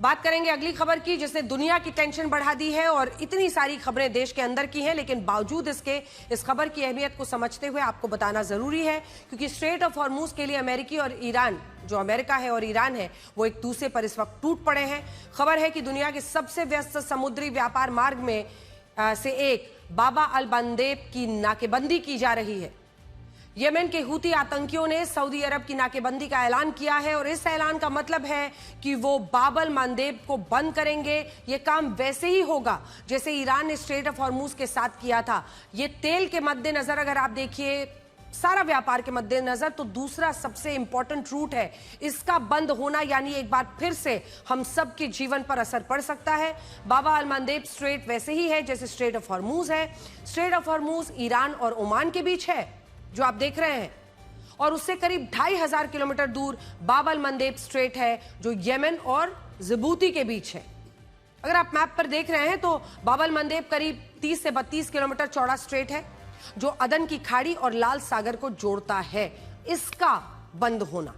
बात करेंगे अगली खबर की जिसने दुनिया की टेंशन बढ़ा दी है और इतनी सारी खबरें देश के अंदर की हैं, लेकिन बावजूद इसके इस खबर की अहमियत को समझते हुए आपको बताना जरूरी है, क्योंकि स्ट्रेट ऑफ हॉर्मूज के लिए अमेरिकी और ईरान, जो अमेरिका है और ईरान है, वो एक दूसरे पर इस वक्त टूट पड़े हैं। खबर है कि दुनिया के सबसे व्यस्त समुद्री व्यापार मार्ग में से एक बाबा अल मंदेब की नाकेबंदी की जा रही है। येमेन के हूती आतंकियों ने सऊदी अरब की नाकेबंदी का ऐलान किया है और इस ऐलान का मतलब है कि वो बाब अल मंदेब को बंद करेंगे। ये काम वैसे ही होगा जैसे ईरान ने स्ट्रेट ऑफ हॉर्मूज के साथ किया था। ये तेल के मद्देनजर अगर आप देखिए, सारा व्यापार के मद्देनजर, तो दूसरा सबसे इंपॉर्टेंट रूट है। इसका बंद होना यानी एक बार फिर से हम सब के जीवन पर असर पड़ सकता है। बाबा अल मंदेब स्ट्रेट वैसे ही है जैसे स्ट्रेट ऑफ हॉर्मूज है। स्ट्रेट ऑफ हॉर्मूज ईरान और ओमान के बीच है जो आप देख रहे हैं, और उससे करीब 2500 किलोमीटर दूर बाब अल मंदेब स्ट्रेट है जो येमेन और जिबूती के बीच है। अगर आप मैप पर देख रहे हैं तो बाब अल मंदेब करीब 30 से 32 किलोमीटर चौड़ा स्ट्रेट है जो अदन की खाड़ी और लाल सागर को जोड़ता है। इसका बंद होना,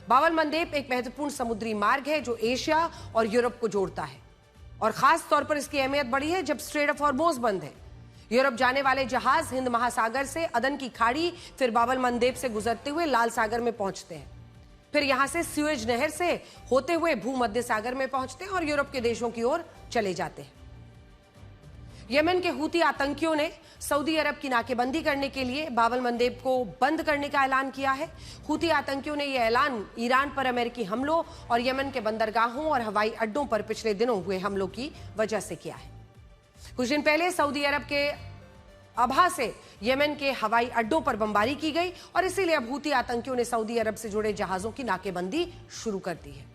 बाब अल मंदेब एक महत्वपूर्ण समुद्री मार्ग है जो एशिया और यूरोप को जोड़ता है, और खास तौर पर इसकी अहमियत बढ़ी है जब स्ट्रेट ऑफ हॉर्मूज बंद है। यूरोप जाने वाले जहाज हिंद महासागर से अदन की खाड़ी, फिर बाब अल मंदेब से गुजरते हुए लाल सागर में पहुंचते हैं, फिर यहां से सुएज नहर से होते हुए भूमध्य सागर में पहुंचते हैं और यूरोप के देशों की ओर चले जाते हैं। येमेन के हूती आतंकियों ने सऊदी अरब की नाकेबंदी करने के लिए बाब अल मंदेब को बंद करने का ऐलान किया है। हूती आतंकियों ने यह ऐलान ईरान पर अमेरिकी हमलों और येमेन के बंदरगाहों और हवाई अड्डों पर पिछले दिनों हुए हमलों की वजह से किया है। कुछ दिन पहले सऊदी अरब के अबहा से येमेन के हवाई अड्डों पर बमबारी की गई और इसीलिए अब हूती आतंकियों ने सऊदी अरब से जुड़े जहाजों की नाकेबंदी शुरू कर दी है।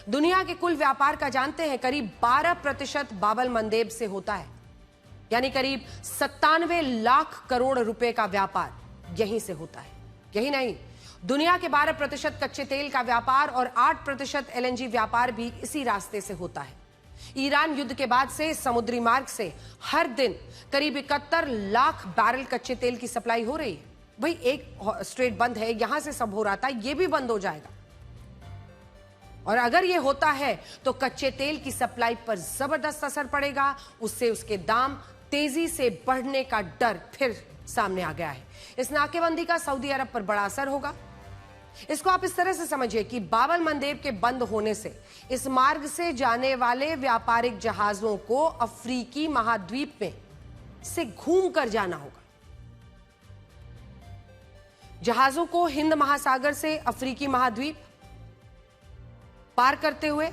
दुनिया के कुल व्यापार का जानते हैं करीब 12% बाब अल मंदेब से होता है, यानी करीब 97 लाख करोड़ रुपए का व्यापार यहीं से होता है। यही नहीं, दुनिया के 12% कच्चे तेल का व्यापार और 8% एलएनजी व्यापार भी इसी रास्ते से होता है। ईरान युद्ध के बाद से समुद्री मार्ग से हर दिन करीब 71 लाख बैरल कच्चे तेल की सप्लाई हो रही है। भाई एक स्ट्रेट बंद है, यहां से सब हो रहा था, ये भी बंद हो जाएगा, और अगर ये होता है तो कच्चे तेल की सप्लाई पर जबरदस्त असर पड़ेगा। उससे उसके दाम तेजी से बढ़ने का डर फिर सामने आ गया है। इस नाकेबंदी का सऊदी अरब पर बड़ा असर होगा। इसको आप इस तरह से समझिए कि बाब अल मंदेब के बंद होने से इस मार्ग से जाने वाले व्यापारिक जहाजों को अफ्रीकी महाद्वीप में से घूमकर जाना होगा। जहाजों को हिंद महासागर से अफ्रीकी महाद्वीप पार करते हुए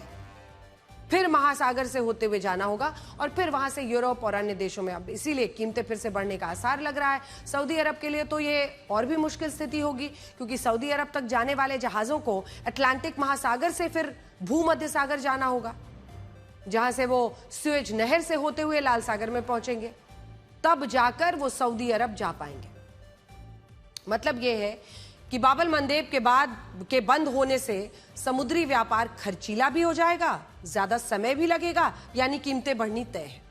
फिर महासागर से होते हुए जाना होगा और फिर वहां से यूरोप और अन्य देशों में। अब इसीलिए कीमतें फिर से बढ़ने का आसार लग रहा है। सऊदी अरब के लिए तो ये और भी मुश्किल स्थिति होगी, क्योंकि सऊदी अरब तक जाने वाले जहाजों को अटलांटिक महासागर से फिर भूमध्य सागर जाना होगा, जहां से वो सुएज नहर से होते हुए लाल सागर में पहुंचेंगे, तब जाकर वो सऊदी अरब जा पाएंगे। मतलब ये है कि बाब अल मंदेब के बाद के बंद होने से समुद्री व्यापार खर्चीला भी हो जाएगा, ज्यादा समय भी लगेगा, यानी कीमतें बढ़नी तय है।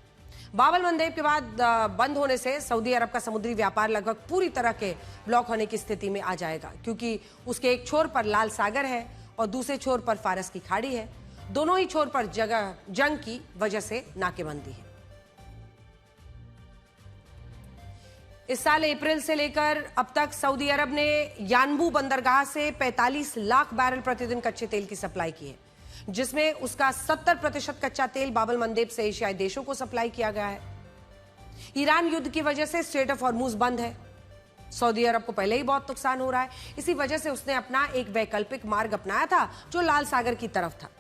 बाब अल मंदेब के बाद बंद होने से सऊदी अरब का समुद्री व्यापार लगभग पूरी तरह के ब्लॉक होने की स्थिति में आ जाएगा, क्योंकि उसके एक छोर पर लाल सागर है और दूसरे छोर पर फारस की खाड़ी है। दोनों ही छोर पर जंग की वजह से नाकेबंदी है। इस साल अप्रैल से लेकर अब तक सऊदी अरब ने यानबू बंदरगाह से 45 लाख बैरल प्रतिदिन कच्चे तेल की सप्लाई की है, जिसमें उसका 70% कच्चा तेल बाब अल मंदेब से एशियाई देशों को सप्लाई किया गया है। ईरान युद्ध की वजह से स्ट्रेट ऑफ हॉर्मूज बंद है। सऊदी अरब को पहले ही बहुत नुकसान हो रहा है, इसी वजह से उसने अपना एक वैकल्पिक मार्ग अपनाया था जो लाल सागर की तरफ था।